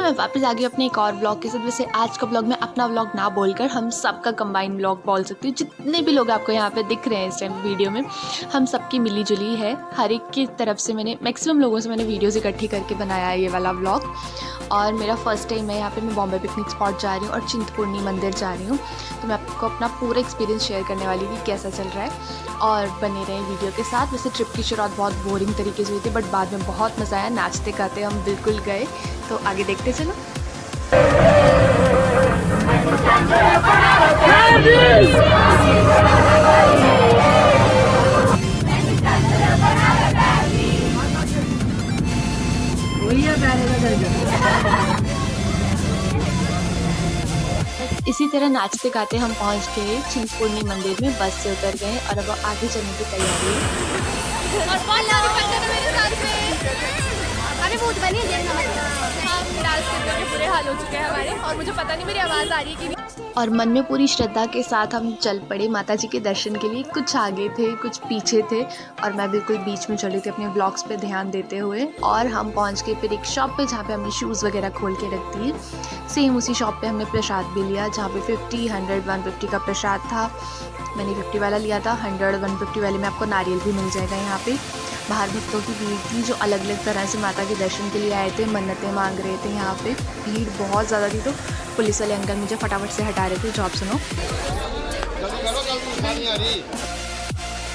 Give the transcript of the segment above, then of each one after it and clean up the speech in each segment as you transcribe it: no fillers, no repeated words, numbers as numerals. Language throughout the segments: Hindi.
मैं वापस आ गई अपने एक और ब्लॉग के साथ। वैसे आज का ब्लॉग मैं अपना ब्लॉग ना बोलकर हम सबका कंबाइन ब्लॉग बोल सकती हूँ। जितने भी लोग आपको यहाँ पे दिख रहे हैं इस टाइम वीडियो में, हम सबकी मिली जुली है। हर एक की तरफ से मैंने मैक्सिमम लोगों से मैंने वीडियोज़ इकट्ठी करके बनाया है ये वाला ब्लॉग। और मेरा फर्स्ट टाइम है यहाँ पे, मैं बॉम्बे पिकनिक स्पॉट जा रही हूँ और चिंतपूर्णी मंदिर जा रही हूँ। तो मैं आपको अपना पूरा एक्सपीरियंस शेयर करने वाली थी कैसा चल रहा है, और बने रहे वीडियो के साथ। वैसे ट्रिप की शुरुआत बहुत बोरिंग तरीके से हुई थी, बट बाद में बहुत मज़ा आया। नाचते गाते हम बिल्कुल गए। तो आगे देखते चलो। इसी तरह नाचते गाते हम पहुंच गए चिंतपूर्णी मंदिर में। बस से उतर गए और अब आगे चलने की तैयारी है। अरे भूत बनी है, हम डांस करने के बुरे हाल हो चुके हैं हमारे, और मुझे पता नहीं मेरी आवाज़ आ रही है कि नहीं। और मन में पूरी श्रद्धा के साथ हम चल पड़े माता जी के दर्शन के लिए। कुछ आगे थे, कुछ पीछे थे, और मैं बिल्कुल बीच में चली थी अपने ब्लॉग्स पे ध्यान देते हुए। और हम पहुंच गए फिर एक शॉप पे जहाँ पे हमने शूज़ वगैरह खोल के रख दिए। सेम उसी शॉप पे हमने प्रसाद भी लिया, जहाँ पे 50, 100, 150 का प्रसाद था। मैंने 50 वाला लिया था। 100, 150 वाले में आपको नारियल भी मिल जाएगा। यहाँ पे बाहर भक्तों की भीड़ थी जो अलग अलग तरह से माता के दर्शन के लिए आए थे, मन्नतें मांग रहे थे। यहाँ पे भीड़ बहुत ज़्यादा थी, तो पुलिस वाले अंकल मुझे फटाफट से हटा रहे थे। जॉब सुनो।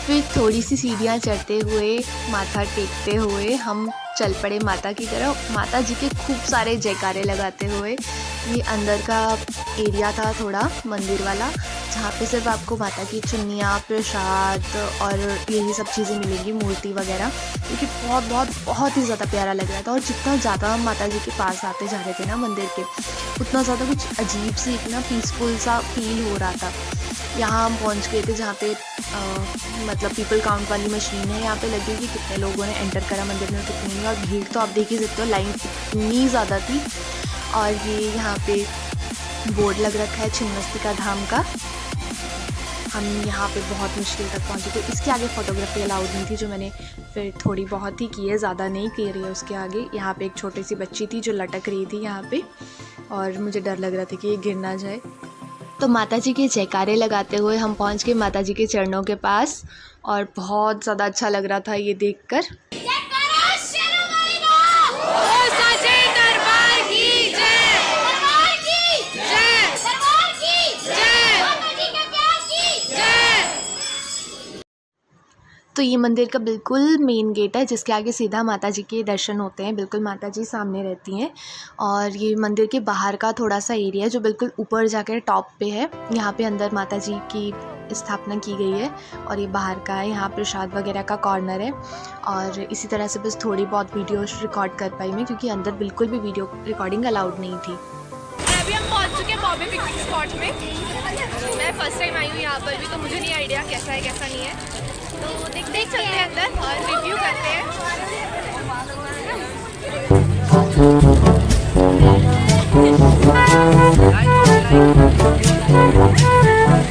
फिर थोड़ी सी सीढ़ियाँ चढ़ते हुए, माथा टेकते हुए हम चल पड़े माता की तरफ। माता जी के खूब सारे जयकारे लगाते हुए। ये अंदर का एरिया था थोड़ा मंदिर वाला, जहाँ पे सिर्फ आपको माता की चुन्नियाँ, प्रसाद और यही सब चीज़ें मिलेंगी, मूर्ति वगैरह, क्योंकि बहुत बहुत बहुत ही ज़्यादा प्यारा लग रहा था। और जितना ज़्यादा हम माता जी के पास आते जा रहे थे ना मंदिर के, उतना ज़्यादा कुछ अजीब सी एक ना पीसफुल सा फील हो रहा था। यहाँ हम पहुँच गए थे जहाँ पे मतलब पीपल काउंट वाली मशीन है यहाँ पे लगी कि कितने लोगों ने एंटर करा मंदिर में, कितने नहीं। और भीड़ तो आप देख ही सकते हो, लाइन इतनी ज़्यादा थी। और ये यहाँ पे बोर्ड लग रखा है छिन्नमस्तिका धाम का। हम यहाँ पे बहुत मुश्किल तक पहुँचे, तो इसके आगे फ़ोटोग्राफी अलाउड नहीं थी, जो मैंने फिर थोड़ी बहुत ही की है, ज़्यादा नहीं की रही है उसके आगे। यहाँ पे एक छोटी सी बच्ची थी जो लटक रही थी यहाँ पे, और मुझे डर लग रहा था कि ये गिर ना जाए। तो माता जी के जयकारे लगाते हुए हम पहुँच गए माता जी के चरणों के पास, और बहुत ज़्यादा अच्छा लग रहा था ये देखकर। तो ये मंदिर का बिल्कुल मेन गेट है, जिसके आगे सीधा माता जी के दर्शन होते हैं। बिल्कुल माता जी सामने रहती हैं। और ये मंदिर के बाहर का थोड़ा सा एरिया है जो बिल्कुल ऊपर जाकर टॉप पे है। यहाँ पे अंदर माता जी की स्थापना की गई है, और ये बाहर का है। यहाँ प्रसाद वगैरह का कॉर्नर है। और इसी तरह से बस थोड़ी बहुत वीडियो रिकॉर्ड कर पाई मैं, क्योंकि अंदर बिल्कुल भी वीडियो रिकॉर्डिंग अलाउड नहीं थी। अभी हम पहुंच चुके हैं बॉम्बे पिकनिक स्पॉट में। मैं फर्स्ट टाइम आई हूँ यहाँ पर भी, तो मुझे नहीं आइडिया कैसा है कैसा नहीं है। तो देख चलते हैं अंदर और रिव्यू करते हैं।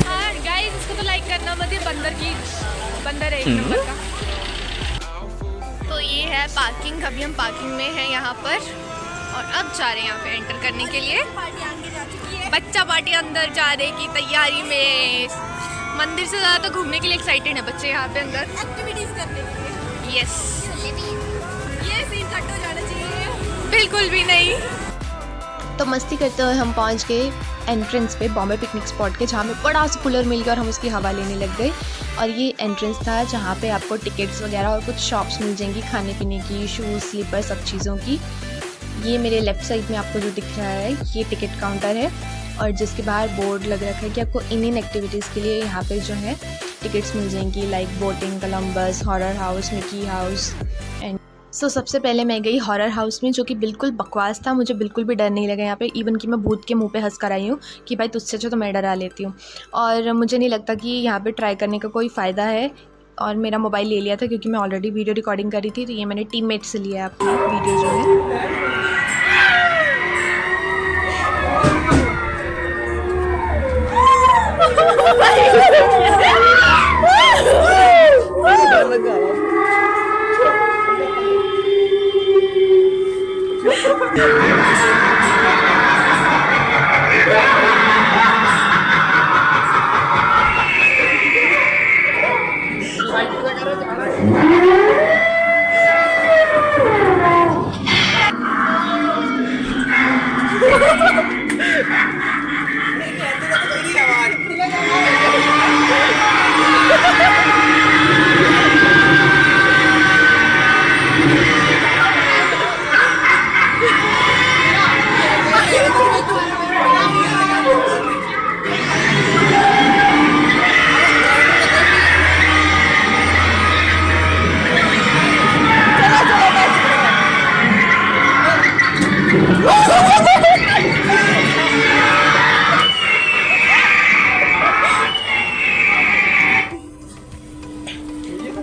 हाँ गाइस, इसको तो लाइक करना मत, ये बंदर है एक नंबर का। तो ये है पार्किंग। अभी हम पार्किंग में हैं यहाँ पर, और अब जा रहे हैं यहाँ पे एंटर करने के लिए। बच्चा पार्टी अंदर जाने की तैयारी में। मंदिर से ज़्यादा तो घूमने के लिए एक्साइटेड है बच्चे यहाँ पे अंदर एक्टिविटीज़ करने के लिए। यस, ये सीन कट हो जाना चाहिए। बिल्कुल भी नहीं। तो मस्ती करते हुए हम पहुँच गए एंट्रेंस पे बॉम्बे पिकनिक स्पॉट के, जहाँ में बड़ा सा कूलर मिल गया और हम उसकी हवा लेने लग गए। और ये एंट्रेंस था जहाँ पे आपको टिकट्स वगैरह और कुछ शॉप्स मिल जाएंगी खाने पीने की, शूज़, स्लीपर, सब चीज़ों की। ये मेरे लेफ़्ट साइड में आपको जो दिख रहा है ये टिकट काउंटर है, और जिसके बाहर बोर्ड लग रखा है कि आपको इन एक्टिविटीज़ के लिए यहाँ पे जो है टिकट्स मिल जाएंगी, like boating, Columbus, horror house, Mickey house and सबसे पहले मैं गई हॉरर हाउस में, जो कि बिल्कुल बकवास था। मुझे बिल्कुल भी डर नहीं लगा यहाँ पे, इवन कि मैं भूत के मुंह पे हंस कर आई हूँ कि भाई तुझसे अच्छा तो मैं डरा लेती हूँ। और मुझे नहीं लगता कि यहाँ पे ट्राई करने का कोई फ़ायदा है। और मेरा मोबाइल ले लिया था क्योंकि मैं ऑलरेडी वीडियो रिकॉर्डिंग करी थी, तो ये मैंने टीममेट से लिया अपनी वीडियो जो है।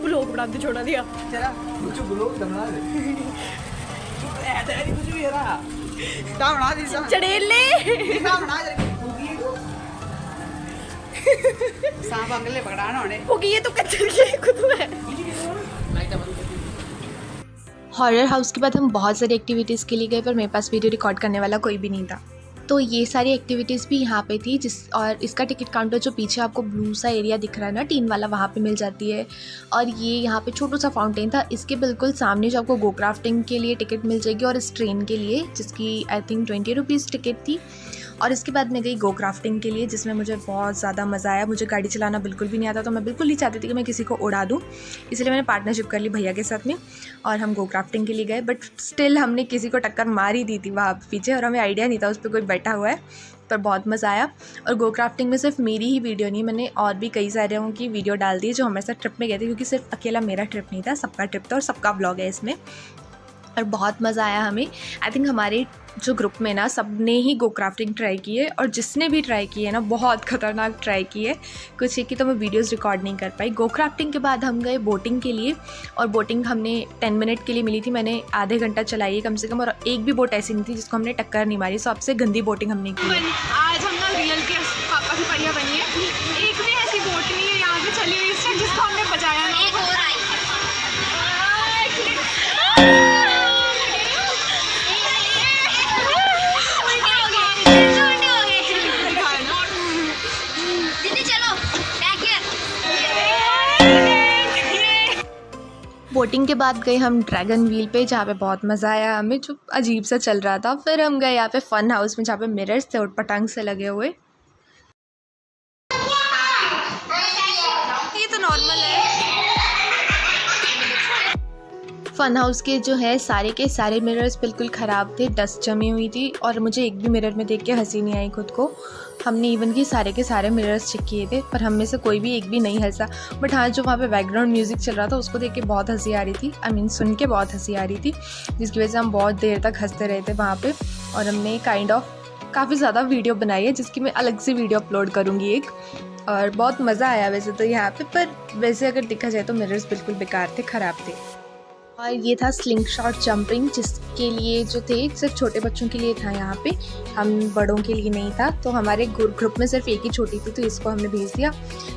ब्लॉग बनाते छोड़ा दिया चला कुछ ब्लॉग बना दे चुप ऐसे नहीं कुछ भी रहा ता बना दे चढ़ेले ता बना दे सांप अंगले पकड़ाना होने होगी ये तो कच्चर के खुद है। हॉरर हाउस के बाद हम बहुत सारी एक्टिविटीज़ के लिए गए पर मेरे पास वीडियो रिकॉर्ड करने वाला कोई भी नहीं था, तो ये सारी एक्टिविटीज़ भी यहाँ पे थी और इसका टिकट काउंटर जो पीछे आपको ब्लू सा एरिया दिख रहा है ना टीन वाला, वहाँ पे मिल जाती है। और ये यहाँ पे छोटा सा फाउंटेन था, इसके बिल्कुल सामने जो आपको गो क्राफ्टिंग के लिए टिकट मिल जाएगी और इस ट्रेन के लिए जिसकी आई थिंक 20 रुपीज़ टिकट थी। और इसके बाद मैं गई गो क्राफ्टिंग के लिए जिसमें मुझे बहुत ज़्यादा मज़ा आया। मुझे गाड़ी चलाना बिल्कुल भी नहीं आता, तो मैं बिल्कुल नहीं चाहती थी कि मैं किसी को उड़ा दूँ, इसलिए मैंने पार्टनरशिप कर ली भैया के साथ में और हम गो क्राफ्टिंग के लिए गए। बट स्टिल हमने किसी को टक्कर मार ही दी थी वहाँ पीछे और हमें आइडिया नहीं था उस पर कोई बैठा हुआ है, पर बहुत मज़ा आया। और गो क्राफ्टिंग में सिर्फ मेरी ही वीडियो नहीं, मैंने और भी कई सारे की वीडियो डाल दी जो हमारे साथ ट्रिप में गए थे, क्योंकि सिर्फ अकेला मेरा ट्रिप नहीं था, सबका ट्रिप था और सबका व्लॉग है इसमें। और बहुत मज़ा आया हमें। आई थिंक हमारे जो ग्रुप में ना सब ने ही गो क्राफ्टिंग ट्राई की है और जिसने भी ट्राई की है ना बहुत ख़तरनाक ट्राई की है। कुछ एक ही तो मैं वीडियोस रिकॉर्ड नहीं कर पाई। गो क्राफ्टिंग के बाद हम गए बोटिंग के लिए और बोटिंग हमने 10 मिनट के लिए मिली थी, मैंने आधे घंटा चलाई है कम से कम, और एक भी बोट ऐसी नहीं थी जिसको हमने टक्कर नहीं मारी। सबसे गंदी बोटिंग हमने की है। आज हम ना रियल के पापा की परिया बनी है, एक भी ऐसी बोट नहीं है यहाँ पे चली हुई जिसको हमने बचाया नहीं। एक और आई बोटिंग के बाद गए हम ड्रैगन व्हील पे जहाँ पे बहुत मज़ा आया हमें, जो अजीब सा चल रहा था। फिर हम गए यहाँ पे फ़न हाउस में जहाँ पे मिरर्स थे उटपटांग से लगे हुए। ये तो नॉर्मल है। फ़न हाउस के जो है सारे के सारे मिरर्स बिल्कुल ख़राब थे, डस्ट जमी हुई थी और मुझे एक भी मिरर में देख के हंसी नहीं आई खुद को। हमने इवन कि सारे के सारे मिरर्स चेक किए थे पर हम में से कोई भी एक भी नहीं हंसा। बट हाँ, जो वहाँ पे बैकग्राउंड म्यूज़िक चल रहा था उसको देख के बहुत हंसी आ रही थी, आई मीन सुन के बहुत हंसी आ रही थी, जिसकी वजह से हम बहुत देर तक हंसते रहे थे वहाँ पे। और हमने काइंड ऑफ काफ़ी ज़्यादा वीडियो बनाई है जिसकी मैं अलग से वीडियो अपलोड करूँगी एक। और बहुत मज़ा आया वैसे तो यहाँ पे, पर वैसे अगर देखा जाए तो मिरर्स बिल्कुल बेकार थे, ख़राब थे। और ये था स्लिंग शॉट जंपिंग, जिसके लिए जो थे सिर्फ छोटे बच्चों के लिए था यहाँ पे, हम बड़ों के लिए नहीं था। तो हमारे ग्रुप में सिर्फ एक ही छोटी थी तो इसको हमने भेज दिया।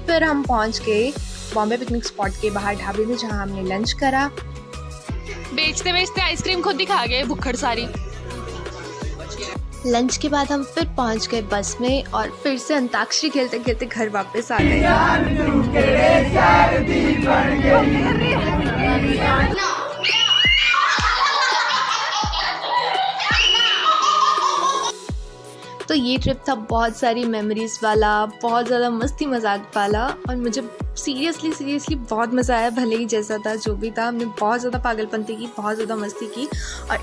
फिर हम पहुँच गए बॉम्बे पिकनिक स्पॉट के बाहर ढाबे में जहाँ हमने लंच करा। बेचते बेचते आइसक्रीम खुद ही खा गए भुक्खड़ सारी। लंच के बाद हम फिर पहुँच गए बस में और फिर से अंताक्षरी खेलते खेलते घर वापस आ गए। तो ये ट्रिप था बहुत सारी मेमोरीज़ वाला, बहुत ज़्यादा मस्ती मजाक वाला और मुझे सीरियसली बहुत मज़ा आया। भले ही जैसा था जो भी था, हमने बहुत ज़्यादा पागलपंती की, बहुत ज़्यादा मस्ती की और